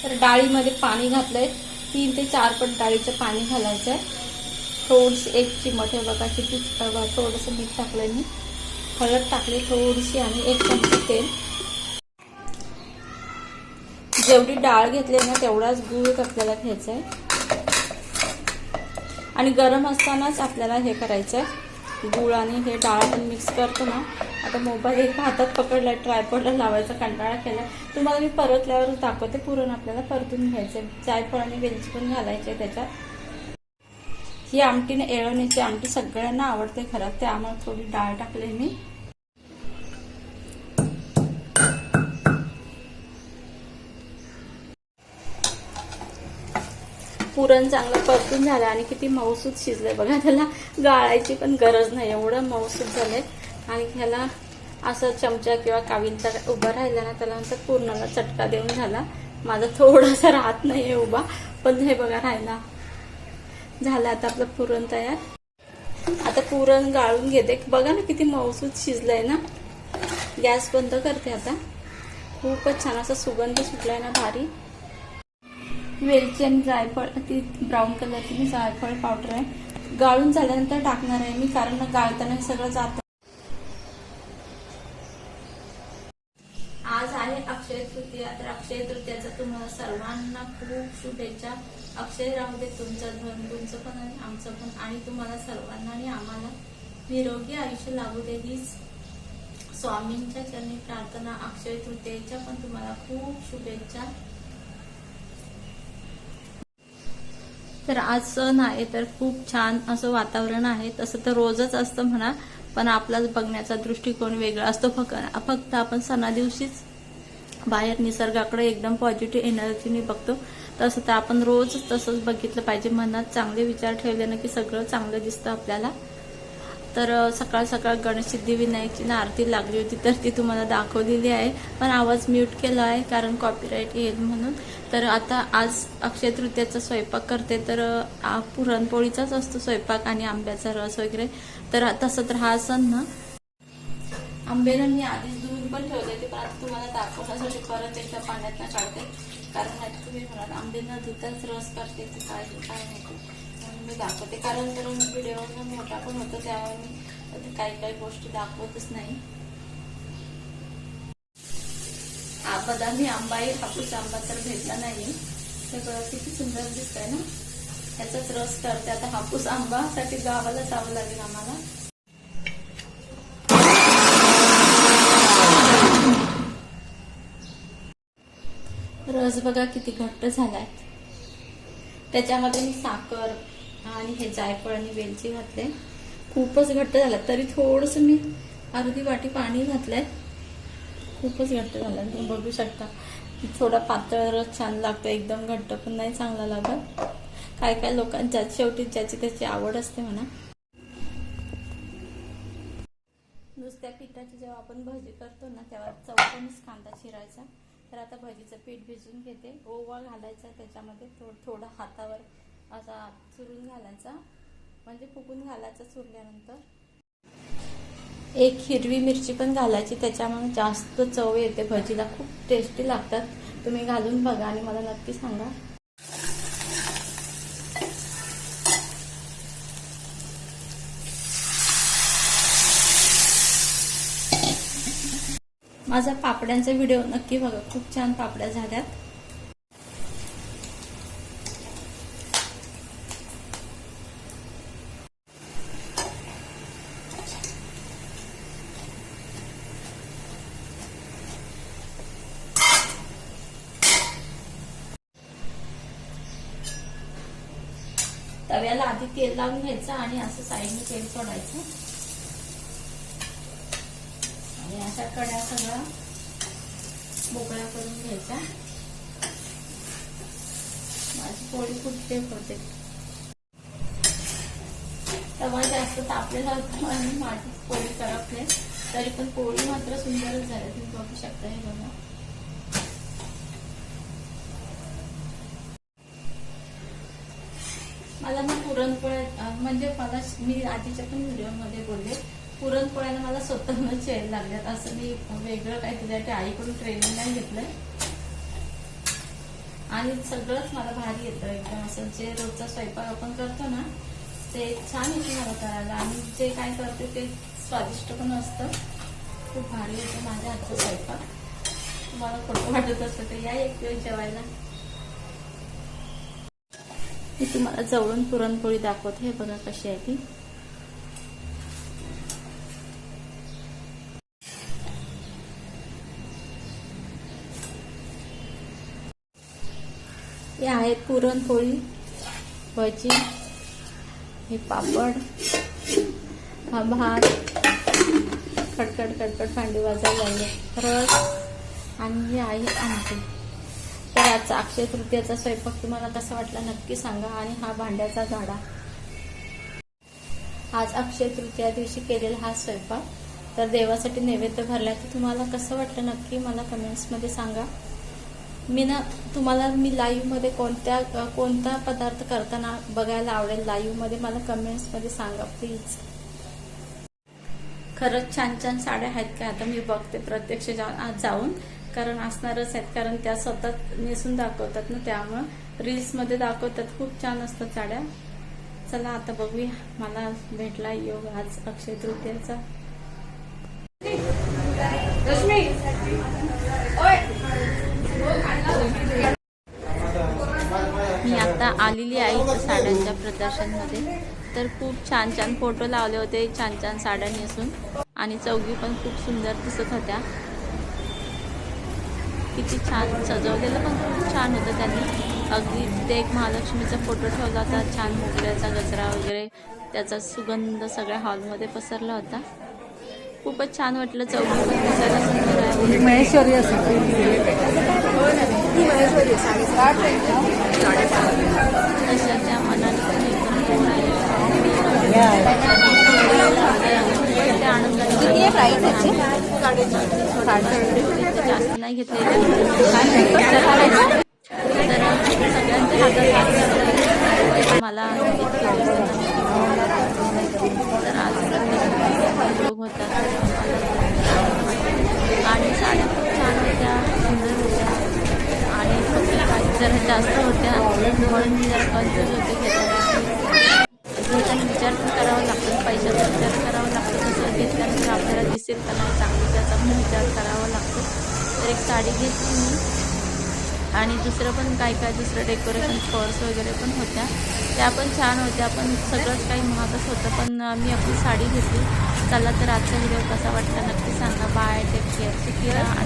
तर डाळीमध्ये पाणी घातलंय, 3 ते 4 पट डाळीचं पाणी घालायचं आहे. थोडीशी 1 चिमट आहे बघा किती, थोडंसं मीठ टाकलंय मी, हळद टाकली थोडीशी आणि 1 चमचा तेल. जेवढी डाळ घेतली ना तेवढाच गूळ आपल्याला घ्यायचा आहे आणि गरम असतानाच आपल्याला हे करायचं आहे, गूळ आणि हे डाळ आपण मिक्स करतो ना. आता मोबाईल एक हातात पकडला, ट्रायपॉडला लावायचा कंटाळा केला. तुम्हाला मी परतल्यावर दाखवते. पुरण आपल्याला परतून घ्यायचं, जायफळ आणि वेलची पण घालायचे त्याच्यात. ही आमटी ना, येळवण्याची आमटी सगळ्यांना आवडते घरात, त्यामुळे थोडी डाळ टाकले मी. पुरण चांगलं परतून झालं आणि किती मऊसूत शिजलंय बघा. त्याला गाळायची पण गरज नाही, एवढं मऊसूत झालंय. आणि ह्याला असं चमचा किंवा कावींचा उभा राहिला ना, त्याला नंतर पूर्णाला चटका देऊन झाला. माझा थोडासा राहत नाहीये उभा, पण हे बघा राहिला. झालं आता आपलं पुरण तयार. आता पुरण गाळून घेते. बघा ना किती मऊसूत शिजलंय ना. गॅस बंद करते आता. खूपच छान असा सुगंध सुटलाय ना, भारी. वेलची आणि जायफळ, ती ब्राऊन कलरची मी जायफळ पावडर आहे, गाळून झाल्यानंतर टाकणार आहे मी, कारण गाळताना सगळं जातं. आज आहे अक्षय तृतीया, तर अक्षय तृतीयाचा तुम्हाला सर्वांना खूप शुभेच्छा. अक्षय राहू दे तुमचं धन, तुमचं पण आणि आमचं पण, आणि तुम्हाला सर्वांना आणि आम्हाला निरोगी आयुष्य लाभू दे, हीच स्वामींच्या चरणी प्रार्थना. अक्षय तृतीयेच्या पण तुम्हाला खूप शुभेच्छा. तर आज सण आहे, तर खूप छान असं वातावरण आहे. तसं तर रोजच असतं म्हणा, पण आपलाच बघण्याचा दृष्टिकोन वेगळा असतो. फक्त आपण सणा दिवशीच बाहेर निसर्गाकडे एकदम पॉझिटिव्ह एनर्जीने बघतो. तसं तर आपण रोज तसंच बघितलं पाहिजे. मनात चांगले विचार ठेवले ना की सगळं चांगलं दिसतं आपल्याला. तर सकाळ सकाळ गणेश सिद्धिविनायकची आरती लागली होती, तर ती तुम्हाला दाखवलेली आहे, पण आवाज म्यूट केला आहे कारण कॉपीराईट येईल म्हणून. तर आता आज अक्षय तृतीयाचा स्वयंपाक करते, तर पुरणपोळीचाच असतो स्वयंपाक आणि आंब्याचा रस वगैरे. तर तसं तर हा सण ना, आंब्याला मी आधीच धुवून पण ठेवले होते, पण आता तुम्हाला दाखवण्यासाठी परत एकदा पाण्यात काढते, कारण तुम्ही म्हणाल आंबे न धुताच रस करते की काय माहिती, म्हणून मी दाखवते. कारण तर व्हिडिओ मोठा पण होतो, त्यामुळे मी काही गोष्टी दाखवतच नाही. बदामी आंबा आहे, हापूस आंबा तर भेटला नाही. सगळं किती सुंदर दिसतंय ना. त्याचाच रस करते आता. हापूस आंबासाठी गावाला जावं लागेल आम्हाला. रस बघा किती घट्ट झालाय. त्याच्यामध्ये मी साखर आणि हे जायफळ आणि वेलची घातले. खूपच घट्ट झाला, तरी थोडस मी अर्धी वाटी पाणी घातलंय. खूपच घट्ट झाला, तुम्ही बघू शकता. थोडा पातळ रस छान लागतो, एकदम घट्ट पण नाही चांगला लागत. काय लोकांच्या शेवटी ज्याची त्याची आवड असते म्हणा. नुसत्या पिठाची जेव्हा आपण भजी करतो ना, तेव्हा चौकोनीच कांदा चिरायचा. तर आता भजीचं पीठ भिजून घेते. ओवा घालायचा त्याच्यामध्ये, थोडा हातावर असा चुरून घालायचा, म्हणजे फुकून घालायचा चुरल्यानंतर. 1 हिरवी मिरची पण घालायची, त्याच्यामुळे जास्त चव येते भजीला, खूप टेस्टी लागतात. तुम्ही घालून बघा आणि मला नक्की सांगा. माझा पापड्यांचा व्हिडिओ नक्की बघा, खूप छान पापड्या झाल्यात. तव्याला आधी तेल लावून घ्यायचं आणि असं साईडने तेल सोडायचं आणि अशा कड्या सगळ्या मोकळ्या करून घ्यायच्या. माझी पोळी फुटते होते. तवा जास्त तापलेला होता आणि माझी पोळी करपले, तरी पण पोळी मात्र सुंदरच झाली. तुम्ही बघू शकता. हे बघा, मला ना पुरणपोळ्या म्हणजे मी आधीच्या पण व्हिडिओमध्ये बोलले, पुरणपोळ्याला मला स्वतःहूनच यायला लागल्यात. असं मी वेगळं काही त्याच्यासाठी आईकडून ट्रेनिंग नाही घेतलंय. आणि सगळंच मला भारी येतं एकदम. असं जे रोजचा स्वयंपाक आपण करतो ना ते छान येते मला करायला, आणि जे काय करते ते स्वादिष्ट पण असतं. खूप भारी येतं माझ्या हातचा स्वयंपाक. तुम्हाला खोटं वाटत असतं तर या एक वेळ जेवायला. मी तुम्हाला जवळून पुरणपोळी दाखवते. हे बघा कशी आहे ती. हे आहेत पुरणपोळी, भजी, हे पापड, हा भात, खडखड खडखड भांडी वाजायला लागले, रस, आणि हे आहे आमटी. तर आजचा अक्षय तृतीयाचा स्वयंपाक तुम्हाला कसा वाटला नक्की सांगा. आणि हा भांड्याचा गाडा, आज अक्षय तृतीया दिवशी केलेला हा स्वयंपाक. तर देवासाठी नैवेद्य भरला. तर तुम्हाला कसं वाटलं नक्की मला कमेंट्समध्ये सांगा. तुम्हाला मी लाईव्हमध्ये कोणता पदार्थ करताना बघायला आवडेल लाईव्हमध्ये, मला कमेंट्समध्ये सांगा प्लीज. खरंच छान छान साड्या आहेत का आता मी बघते प्रत्यक्ष जाऊन, कारण असणारच आहेत, कारण त्या स्वतः नेसून दाखवतात ना, त्यामुळं रील्समध्ये दाखवतात. खूप छान असतात साड्या. चला आता बघूया. मला भेटला योग आज अक्षय तृतीयाचा. मी आता आलेली आहे इथं साड्यांच्या प्रदर्शनमध्ये. तर खूप छान छान फोटो लावले होते, छान छान साड्या नेसून, आणि चौघी पण खूप सुंदर दिसत होत्या. किती छान सजवलेलं पण खूप छान होतं त्यांनी. अगदी तिथे एक महालक्ष्मीचा फोटो ठेवला होता, छान मोगऱ्याचा गजरा वगैरे, त्याचा सुगंध सगळ्या हॉलमध्ये पसरला होता. खूपच छान वाटलं. चौघी पण दिसायला सुंदर आहे. महेश्वरी तशा त्या मनाने पण एकदम गोड आहे. त्या आनंदाने जास्त नाही घेतलेले. तर सगळ्यांच्या हातात मला तर आज योग होता. आणि साड्या खूप छान होत्या, सुंदर होत्या, आणि जरा जास्त होत्या म्हणून मी जरा कन्फ्यूज होते घेताना. विचार पण करावा लागतो, पैशाचा विचार करावा लागतो. तसं घेतल्यानंतर आपल्याला दिसेल का नाही चांगली, त्याचा पण विचार करावा लागतो. तर एक साडी घेतली मी, आणि दुसरं पण काय दुसरं डेकोरेशन पर्स वगैरे पण होत्या, त्या पण छान होत्या. पण सगळंच काही महागच होतं, पण मी आपली साडी घेतली. चला तर आजचा व्हिडिओ कसा वाटला नक्की सांगा. बाय, टेक केअर, सुखी राहा.